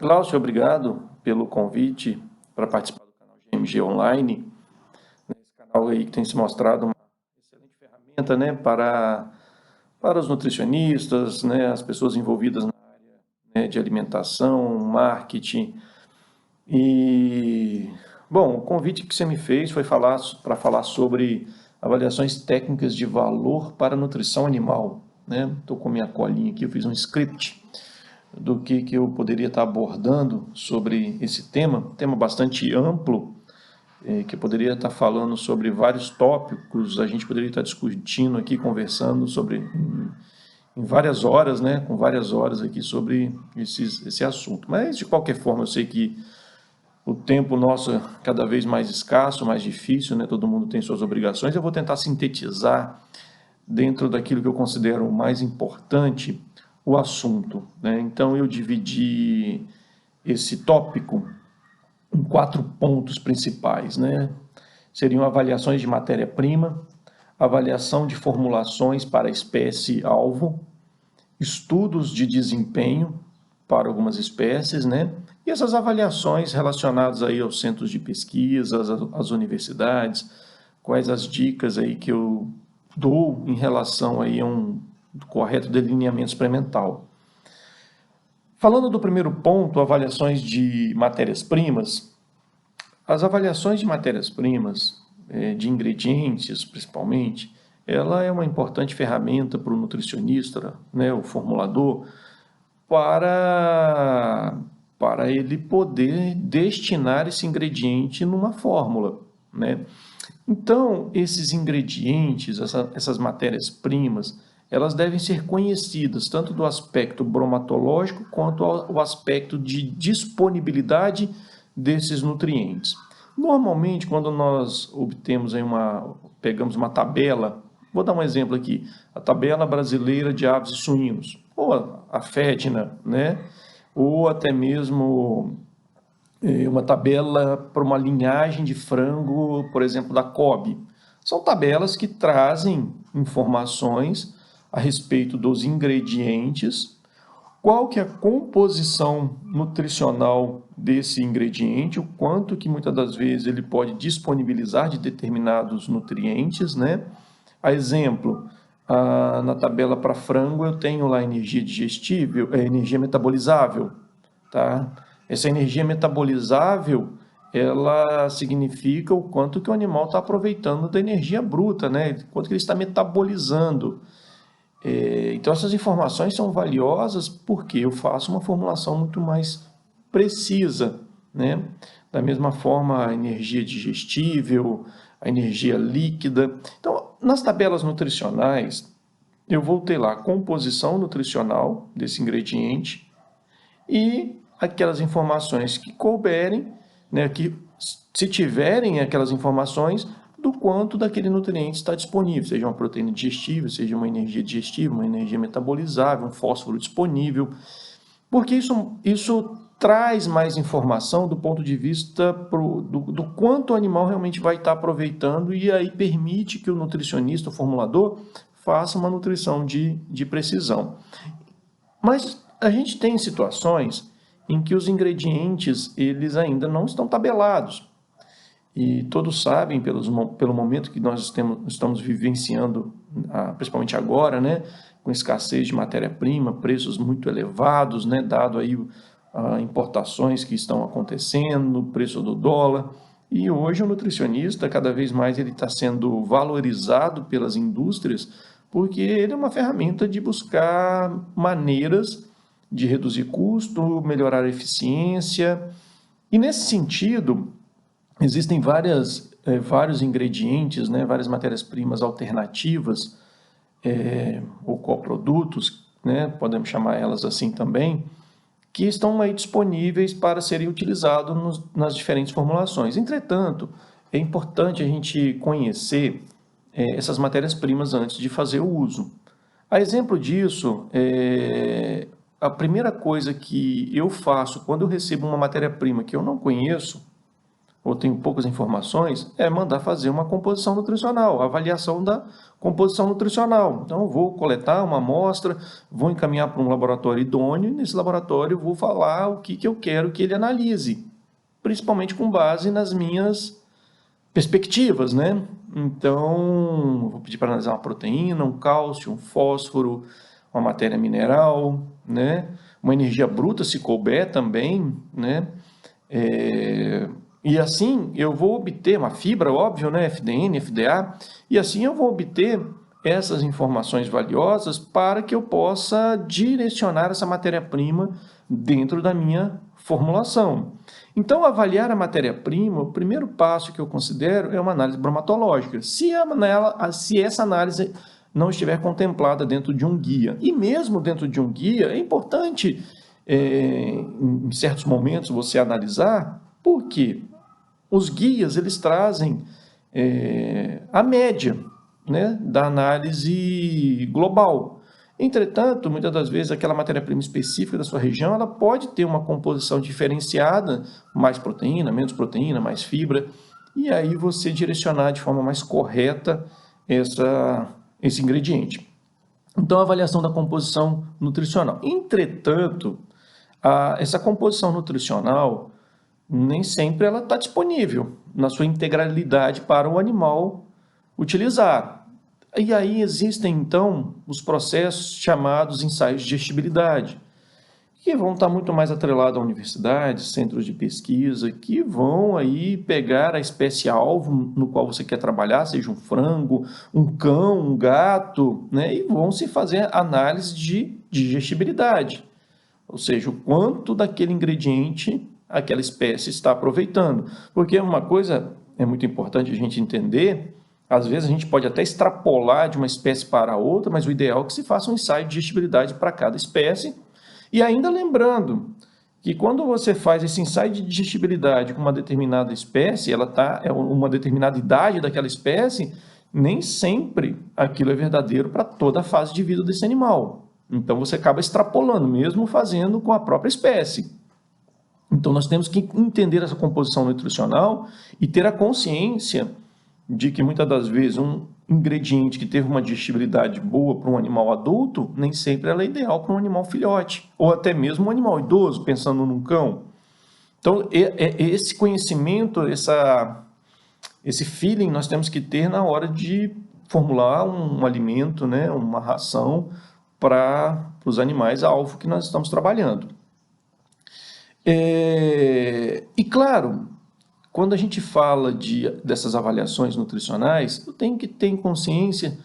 Glaucio, obrigado pelo convite para participar do canal GMG Online. Esse canal aí que tem se mostrado uma excelente ferramenta, né, para os nutricionistas, né, as pessoas envolvidas na área, né, de alimentação, marketing. E, bom, o convite que você me fez foi para falar sobre avaliações técnicas de valor para a nutrição animal, né? Estou com minha colinha aqui, eu fiz um script do que eu poderia estar abordando sobre esse tema bastante amplo, que eu poderia estar falando sobre vários tópicos, a gente poderia estar discutindo aqui, conversando sobre em várias horas, né, com várias horas aqui sobre esse assunto. Mas, de qualquer forma, eu sei que o tempo nosso é cada vez mais escasso, mais difícil, né, todo mundo tem suas obrigações, eu vou tentar sintetizar dentro daquilo que eu considero o mais importante, o assunto, né? Então, eu dividi esse tópico em 4 pontos principais, né? Seriam avaliações de matéria-prima, avaliação de formulações para a espécie-alvo, estudos de desempenho para algumas espécies, né? E essas avaliações relacionadas aí aos centros de pesquisa, às universidades, quais as dicas aí que eu dou em relação aí a um correto delineamento experimental. Falando do primeiro ponto, avaliações de matérias-primas, as avaliações de matérias-primas, de ingredientes principalmente, ela é uma importante ferramenta para o nutricionista, né, o formulador, para, para ele poder destinar esse ingrediente numa fórmula, né? Então, esses ingredientes, essas matérias-primas, elas devem ser conhecidas tanto do aspecto bromatológico quanto ao aspecto de disponibilidade desses nutrientes. Normalmente, quando nós obtemos aí pegamos uma tabela, vou dar um exemplo aqui, a tabela brasileira de aves e suínos, ou a FEDNA, né? Ou até mesmo uma tabela para uma linhagem de frango, por exemplo, da COB. São tabelas que trazem informações a respeito dos ingredientes, qual que é a composição nutricional desse ingrediente, o quanto que muitas das vezes ele pode disponibilizar de determinados nutrientes, né? A exemplo, na tabela para frango eu tenho lá energia digestível, energia metabolizável, tá? Essa energia metabolizável, ela significa o quanto que o animal está aproveitando da energia bruta, né? Quanto que ele está metabolizando. Então, essas informações são valiosas porque eu faço uma formulação muito mais precisa, né? Da mesma forma, a energia digestível, a energia líquida. Então, nas tabelas nutricionais, eu vou ter lá a composição nutricional desse ingrediente e aquelas informações que couberem, né, que se tiverem aquelas informações do quanto daquele nutriente está disponível, seja uma proteína digestível, seja uma energia digestível, uma energia metabolizável, um fósforo disponível, porque isso traz mais informação do ponto de vista do quanto o animal realmente vai estar aproveitando e aí permite que o nutricionista, o formulador, faça uma nutrição de precisão. Mas a gente tem situações em que os ingredientes eles ainda não estão tabelados. E todos sabem, pelo momento que nós estamos vivenciando, principalmente agora, né, com escassez de matéria-prima, preços muito elevados, né, dado aí importações que estão acontecendo, o preço do dólar. E hoje o nutricionista, cada vez mais, ele está sendo valorizado pelas indústrias, porque ele é uma ferramenta de buscar maneiras de reduzir custo, melhorar a eficiência. E nesse sentido, existem vários ingredientes, né, várias matérias-primas alternativas, ou coprodutos, né, podemos chamar elas assim também, que estão aí disponíveis para serem utilizados nas diferentes formulações. Entretanto, é importante a gente conhecer essas matérias-primas antes de fazer o uso. A exemplo disso, a primeira coisa que eu faço quando eu recebo uma matéria-prima que eu não conheço, ou tenho poucas informações, é mandar fazer uma composição nutricional, avaliação da composição nutricional. Então, eu vou coletar uma amostra, vou encaminhar para um laboratório idôneo, e nesse laboratório eu vou falar o que eu quero que ele analise, principalmente com base nas minhas perspectivas, né? Então, vou pedir para analisar uma proteína, um cálcio, um fósforo, uma matéria mineral, né? Uma energia bruta, se couber também, né? E assim eu vou obter uma fibra, óbvio, né? FDN, FDA, e assim eu vou obter essas informações valiosas para que eu possa direcionar essa matéria-prima dentro da minha formulação. Então, avaliar a matéria-prima, o primeiro passo que eu considero é uma análise bromatológica. Se essa análise não estiver contemplada dentro de um guia, e mesmo dentro de um guia, é importante, em certos momentos, você analisar, porque os guias eles trazem a média, né, da análise global. Entretanto, muitas das vezes, aquela matéria-prima específica da sua região, ela pode ter uma composição diferenciada, mais proteína, menos proteína, mais fibra, e aí você direcionar de forma mais correta esse ingrediente. Então, a avaliação da composição nutricional. Entretanto, essa composição nutricional, nem sempre ela está disponível na sua integralidade para o animal utilizar. E aí existem, então, os processos chamados ensaios de digestibilidade, que vão estar muito mais atrelados a universidades, centros de pesquisa, que vão aí pegar a espécie-alvo no qual você quer trabalhar, seja um frango, um cão, um gato, né? E vão se fazer análise de digestibilidade, ou seja, o quanto daquele ingrediente aquela espécie está aproveitando. Porque uma coisa é muito importante a gente entender. Às vezes a gente pode até extrapolar de uma espécie para outra, mas o ideal é que se faça um ensaio de digestibilidade para cada espécie. E ainda lembrando que quando você faz esse ensaio de digestibilidade com uma determinada espécie, uma determinada idade daquela espécie, nem sempre aquilo é verdadeiro para toda a fase de vida desse animal. Então você acaba extrapolando, mesmo fazendo com a própria espécie. Então nós temos que entender essa composição nutricional e ter a consciência de que muitas das vezes um ingrediente que teve uma digestibilidade boa para um animal adulto, nem sempre ela é ideal para um animal filhote, ou até mesmo um animal idoso, pensando num cão. Então, esse conhecimento, esse feeling nós temos que ter na hora de formular um alimento, né, uma ração para os animais alvo que nós estamos trabalhando. E claro, quando a gente fala dessas avaliações nutricionais, eu tenho que ter consciência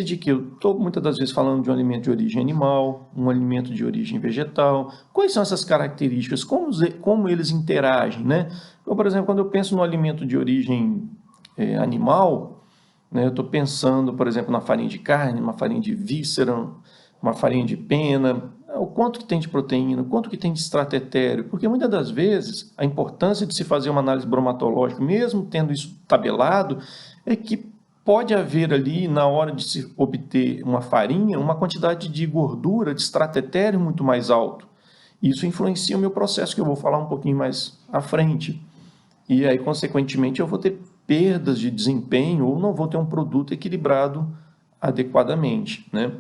de que eu estou muitas das vezes falando de um alimento de origem animal, um alimento de origem vegetal. Quais são essas características? Como eles interagem, né? Então, por exemplo, quando eu penso no alimento de origem animal, né, eu estou pensando, por exemplo, na farinha de carne, uma farinha de víscera, uma farinha de pena, o quanto que tem de proteína, o quanto que tem de extrato etéreo, porque muitas das vezes a importância de se fazer uma análise bromatológica, mesmo tendo isso tabelado, é que pode haver ali, na hora de se obter uma farinha, uma quantidade de gordura, de extrato etéreo muito mais alto. Isso influencia o meu processo, que eu vou falar um pouquinho mais à frente. E aí, consequentemente, eu vou ter perdas de desempenho ou não vou ter um produto equilibrado adequadamente, né?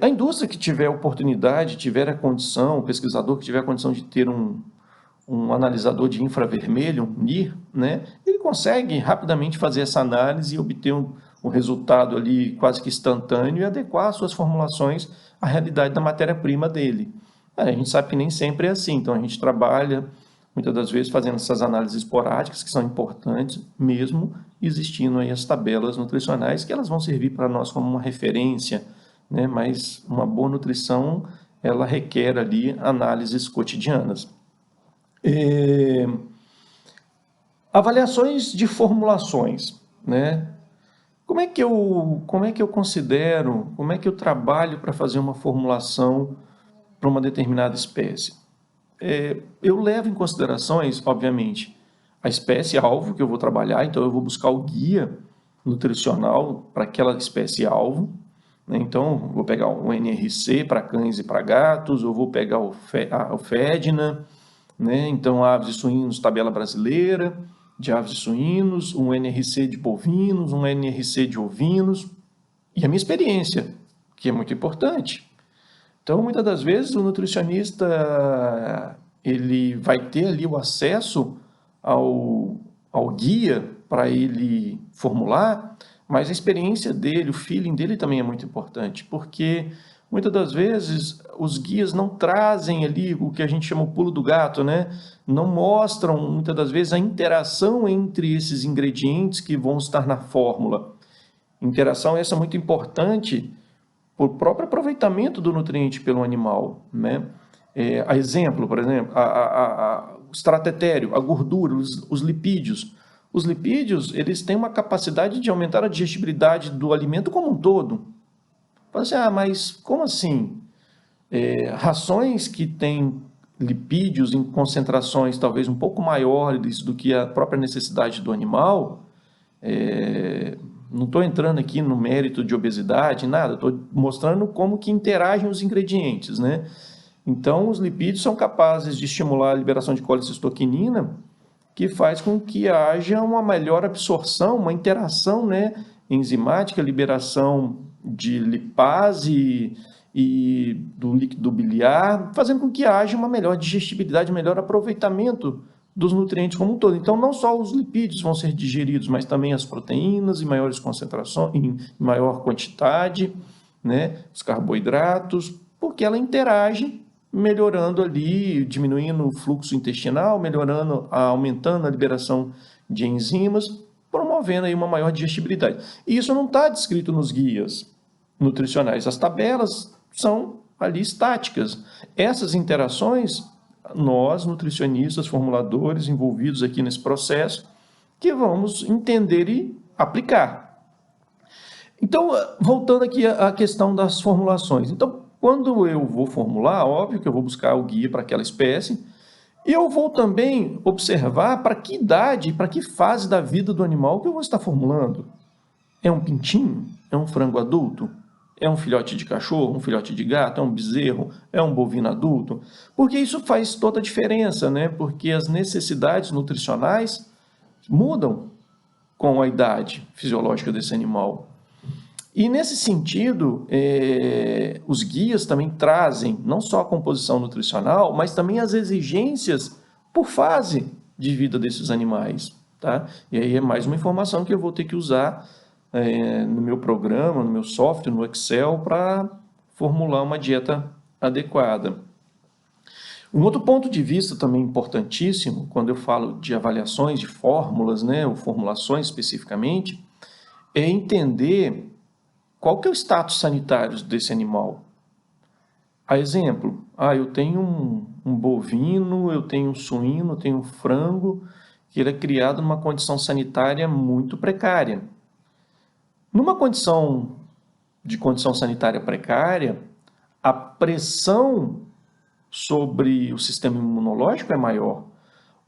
A indústria que tiver oportunidade, tiver a condição, o pesquisador que tiver a condição de ter um analisador de infravermelho, um NIR, né, ele consegue rapidamente fazer essa análise e obter um resultado ali quase que instantâneo e adequar as suas formulações à realidade da matéria-prima dele. A gente sabe que nem sempre é assim, então a gente trabalha muitas das vezes fazendo essas análises esporádicas que são importantes, mesmo existindo aí as tabelas nutricionais que elas vão servir para nós como uma referência, né? Mas uma boa nutrição, ela requer ali análises cotidianas. Avaliações de formulações, né? Como é que eu considero, como é que eu trabalho para fazer uma formulação para uma determinada espécie? Eu levo em considerações, obviamente, a espécie-alvo que eu vou trabalhar, então eu vou buscar o guia nutricional para aquela espécie-alvo, né? Então, vou pegar um NRC para cães e para gatos, eu vou pegar o FEDNA, né? Então, aves e suínos, tabela brasileira de aves e suínos, um NRC de bovinos, um NRC de ovinos, e a minha experiência, que é muito importante. Então, muitas das vezes, o nutricionista ele vai ter ali o acesso ao guia para ele formular, mas a experiência dele, o feeling dele também é muito importante, porque muitas das vezes os guias não trazem ali o que a gente chama o pulo do gato, né? Não mostram muitas das vezes a interação entre esses ingredientes que vão estar na fórmula. Interação essa muito importante por próprio aproveitamento do nutriente pelo animal, né? A exemplo, por exemplo, o extrato etéreo, a gordura, os lipídios. Os lipídios, eles têm uma capacidade de aumentar a digestibilidade do alimento como um todo. Fala assim, mas como assim? Rações que têm lipídios em concentrações talvez um pouco maiores do que a própria necessidade do animal, não estou entrando aqui no mérito de obesidade, nada, estou mostrando como que interagem os ingredientes, né? Então, os lipídios são capazes de estimular a liberação de colicistoquinina, que faz com que haja uma melhor absorção, uma interação, né, enzimática, liberação de lipase e do líquido biliar, fazendo com que haja uma melhor digestibilidade, um melhor aproveitamento dos nutrientes como um todo. Então, não só os lipídios vão ser digeridos, mas também as proteínas em maiores concentrações, em maior quantidade, né, os carboidratos, porque ela interage melhorando ali, diminuindo o fluxo intestinal, aumentando a liberação de enzimas, promovendo aí uma maior digestibilidade. E isso não está descrito nos guias nutricionais. As tabelas são ali estáticas. Essas interações, nós, nutricionistas, formuladores, envolvidos aqui nesse processo, que vamos entender e aplicar. Então, voltando aqui à questão das formulações. Então, quando eu vou formular, óbvio que eu vou buscar o guia para aquela espécie, e eu vou também observar para que idade, para que fase da vida do animal que eu vou estar formulando. É um pintinho? É um frango adulto? É um filhote de cachorro, um filhote de gato, é um bezerro, é um bovino adulto? Porque isso faz toda a diferença, né? Porque as necessidades nutricionais mudam com a idade fisiológica desse animal. E nesse sentido, os guias também trazem não só a composição nutricional, mas também as exigências por fase de vida desses animais, tá? E aí é mais uma informação que eu vou ter que usar no meu programa, no meu software, no Excel, para formular uma dieta adequada. Um outro ponto de vista também importantíssimo, quando eu falo de avaliações de fórmulas, né, ou formulações especificamente, é entender qual que é o status sanitário desse animal. A exemplo, eu tenho um bovino, eu tenho um suíno, eu tenho um frango, que ele é criado numa condição sanitária muito precária. Numa condição sanitária precária, a pressão sobre o sistema imunológico é maior.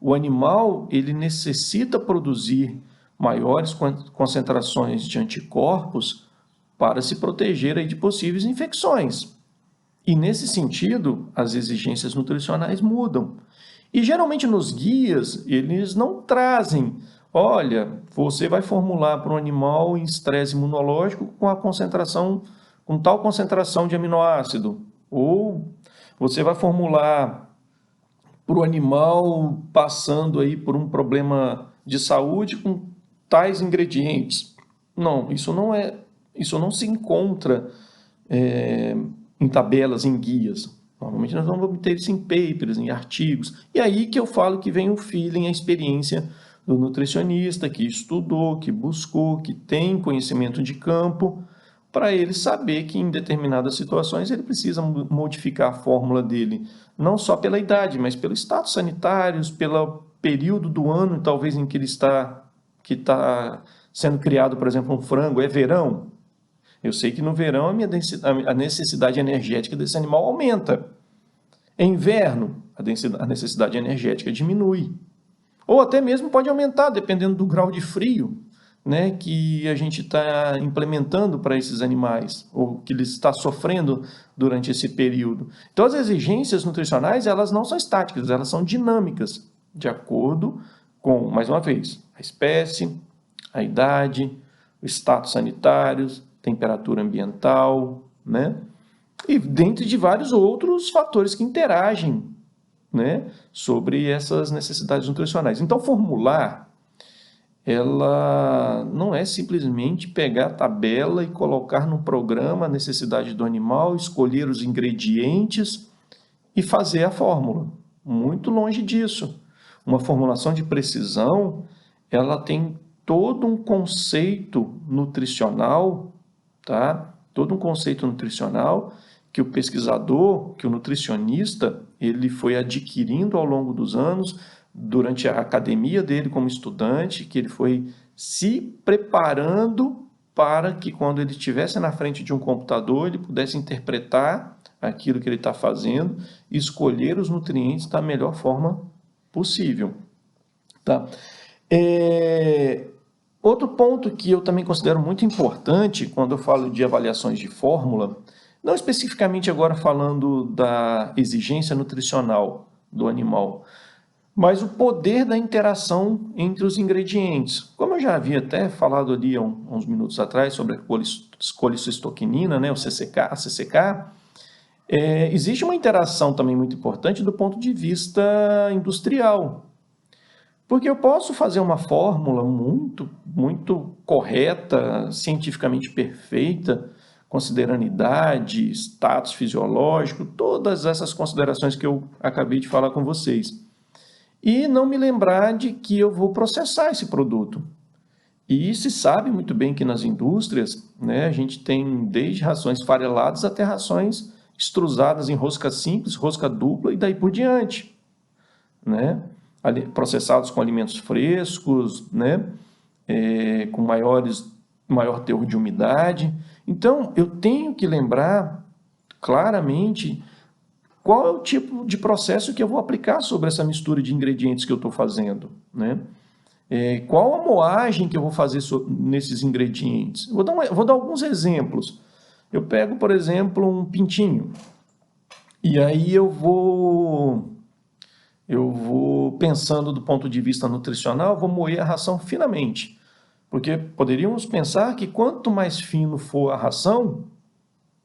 O animal ele necessita produzir maiores concentrações de anticorpos para se proteger aí de possíveis infecções. E nesse sentido, as exigências nutricionais mudam. E geralmente nos guias, eles não trazem, olha, você vai formular para um animal em estresse imunológico com tal concentração de aminoácido. Ou você vai formular para o animal passando aí por um problema de saúde com tais ingredientes. Não, isso não se encontra em tabelas, em guias. Normalmente nós vamos obter isso em papers, em artigos. E aí que eu falo que vem o feeling, a experiência do nutricionista que estudou, que buscou, que tem conhecimento de campo, para ele saber que em determinadas situações ele precisa modificar a fórmula dele, não só pela idade, mas pelo status sanitário, pelo período do ano, talvez em que ele está sendo criado, por exemplo, um frango. É verão? Eu sei que no verão a necessidade energética desse animal aumenta. É inverno, a necessidade energética diminui. Ou até mesmo pode aumentar, dependendo do grau de frio. né, que a gente está implementando para esses animais, ou que eles estão sofrendo durante esse período. Então, as exigências nutricionais, elas não são estáticas, elas são dinâmicas, de acordo com, mais uma vez, a espécie, a idade, o status sanitário, temperatura ambiental, né, e dentre de vários outros fatores que interagem, né, sobre essas necessidades nutricionais. Então, formular, ela não é simplesmente pegar a tabela e colocar no programa a necessidade do animal, escolher os ingredientes e fazer a fórmula. Muito longe disso. Uma formulação de precisão, ela tem todo um conceito nutricional, tá? Todo um conceito nutricional que o pesquisador, que o nutricionista, ele foi adquirindo ao longo dos anos, durante a academia dele como estudante, que ele foi se preparando para que quando ele estivesse na frente de um computador, ele pudesse interpretar aquilo que ele está fazendo e escolher os nutrientes da melhor forma possível. Tá? Outro ponto que eu também considero muito importante quando eu falo de avaliações de fórmula, não especificamente agora falando da exigência nutricional do animal, mas o poder da interação entre os ingredientes. Como eu já havia até falado ali há uns minutos atrás sobre a colicistoquinina, né, o CCK, a CCK, existe uma interação também muito importante do ponto de vista industrial. Porque eu posso fazer uma fórmula muito correta, cientificamente perfeita, considerando idade, status fisiológico, todas essas considerações que eu acabei de falar com vocês. E não me lembrar de que eu vou processar esse produto. E se sabe muito bem que nas indústrias, né, a gente tem desde rações fareladas até rações extrusadas em rosca simples, rosca dupla e daí por diante, né? Processados com alimentos frescos, né? Com maior teor de umidade. Então, eu tenho que lembrar claramente qual é o tipo de processo que eu vou aplicar sobre essa mistura de ingredientes que eu estou fazendo, né? Qual a moagem que eu vou fazer nesses ingredientes? Vou dar alguns exemplos. Eu pego, por exemplo, um pintinho, e aí eu vou pensando do ponto de vista nutricional, vou moer a ração finamente, porque poderíamos pensar que quanto mais fino for a ração,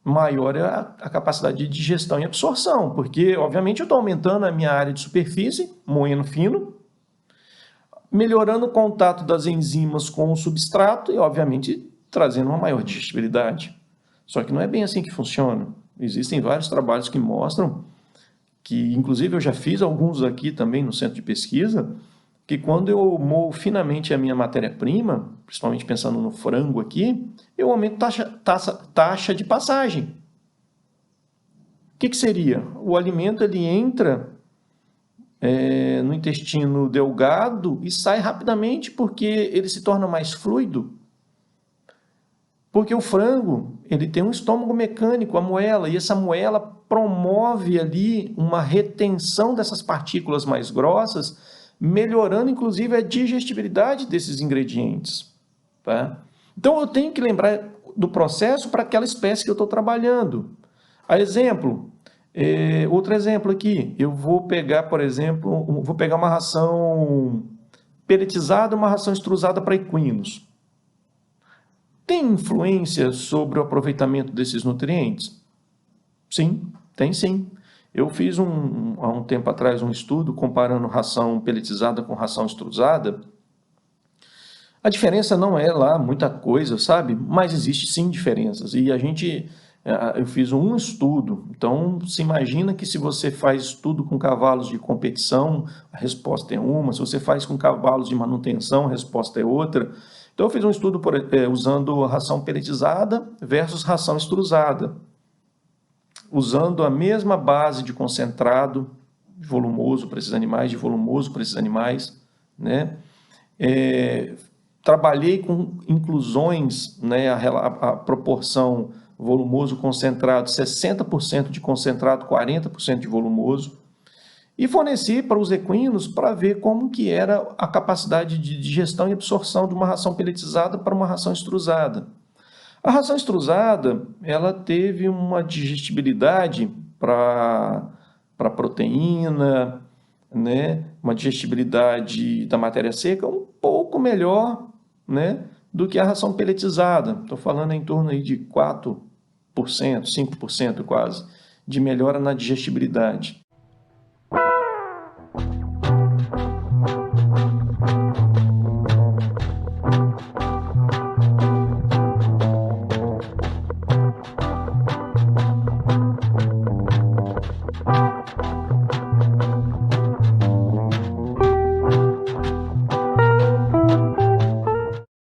maior é a capacidade de digestão e absorção, porque, obviamente, eu estou aumentando a minha área de superfície, moendo fino, melhorando o contato das enzimas com o substrato e, obviamente, trazendo uma maior digestibilidade. Só que não é bem assim que funciona. Existem vários trabalhos que mostram que, inclusive, eu já fiz alguns aqui também no centro de pesquisa, que quando eu moo finamente a minha matéria-prima, principalmente pensando no frango aqui, eu aumento taxa de passagem. O que seria? O alimento ele entra no intestino delgado e sai rapidamente porque ele se torna mais fluido. Porque o frango ele tem um estômago mecânico, a moela, e essa moela promove ali uma retenção dessas partículas mais grossas, melhorando inclusive a digestibilidade desses ingredientes. Tá? Então eu tenho que lembrar do processo para aquela espécie que eu estou trabalhando. Outro exemplo aqui, eu vou pegar, por exemplo, uma ração pelletizada, uma ração extrusada para equinos. Tem influência sobre o aproveitamento desses nutrientes? Sim, tem sim. Eu fiz há um tempo atrás um estudo comparando ração pelletizada com ração extrusada. A diferença não é lá muita coisa, sabe? Mas existe sim diferenças. E eu fiz um estudo. Então, se imagina que se você faz estudo com cavalos de competição, a resposta é uma. Se você faz com cavalos de manutenção, a resposta é outra. Então, eu fiz um estudo usando ração pelletizada versus ração extrusada, usando a mesma base de concentrado volumoso para esses animais, né? Trabalhei com inclusões, né, a proporção volumoso concentrado, 60% de concentrado, 40% de volumoso. e forneci para os equinos para ver como que era a capacidade de digestão e absorção de uma ração peletizada para uma ração extrusada. A ração extrusada, ela teve uma digestibilidade para proteína, né? Uma digestibilidade da matéria seca um pouco melhor, né? Do que a ração peletizada. Estou falando em torno aí de 4%, 5% quase, de melhora na digestibilidade.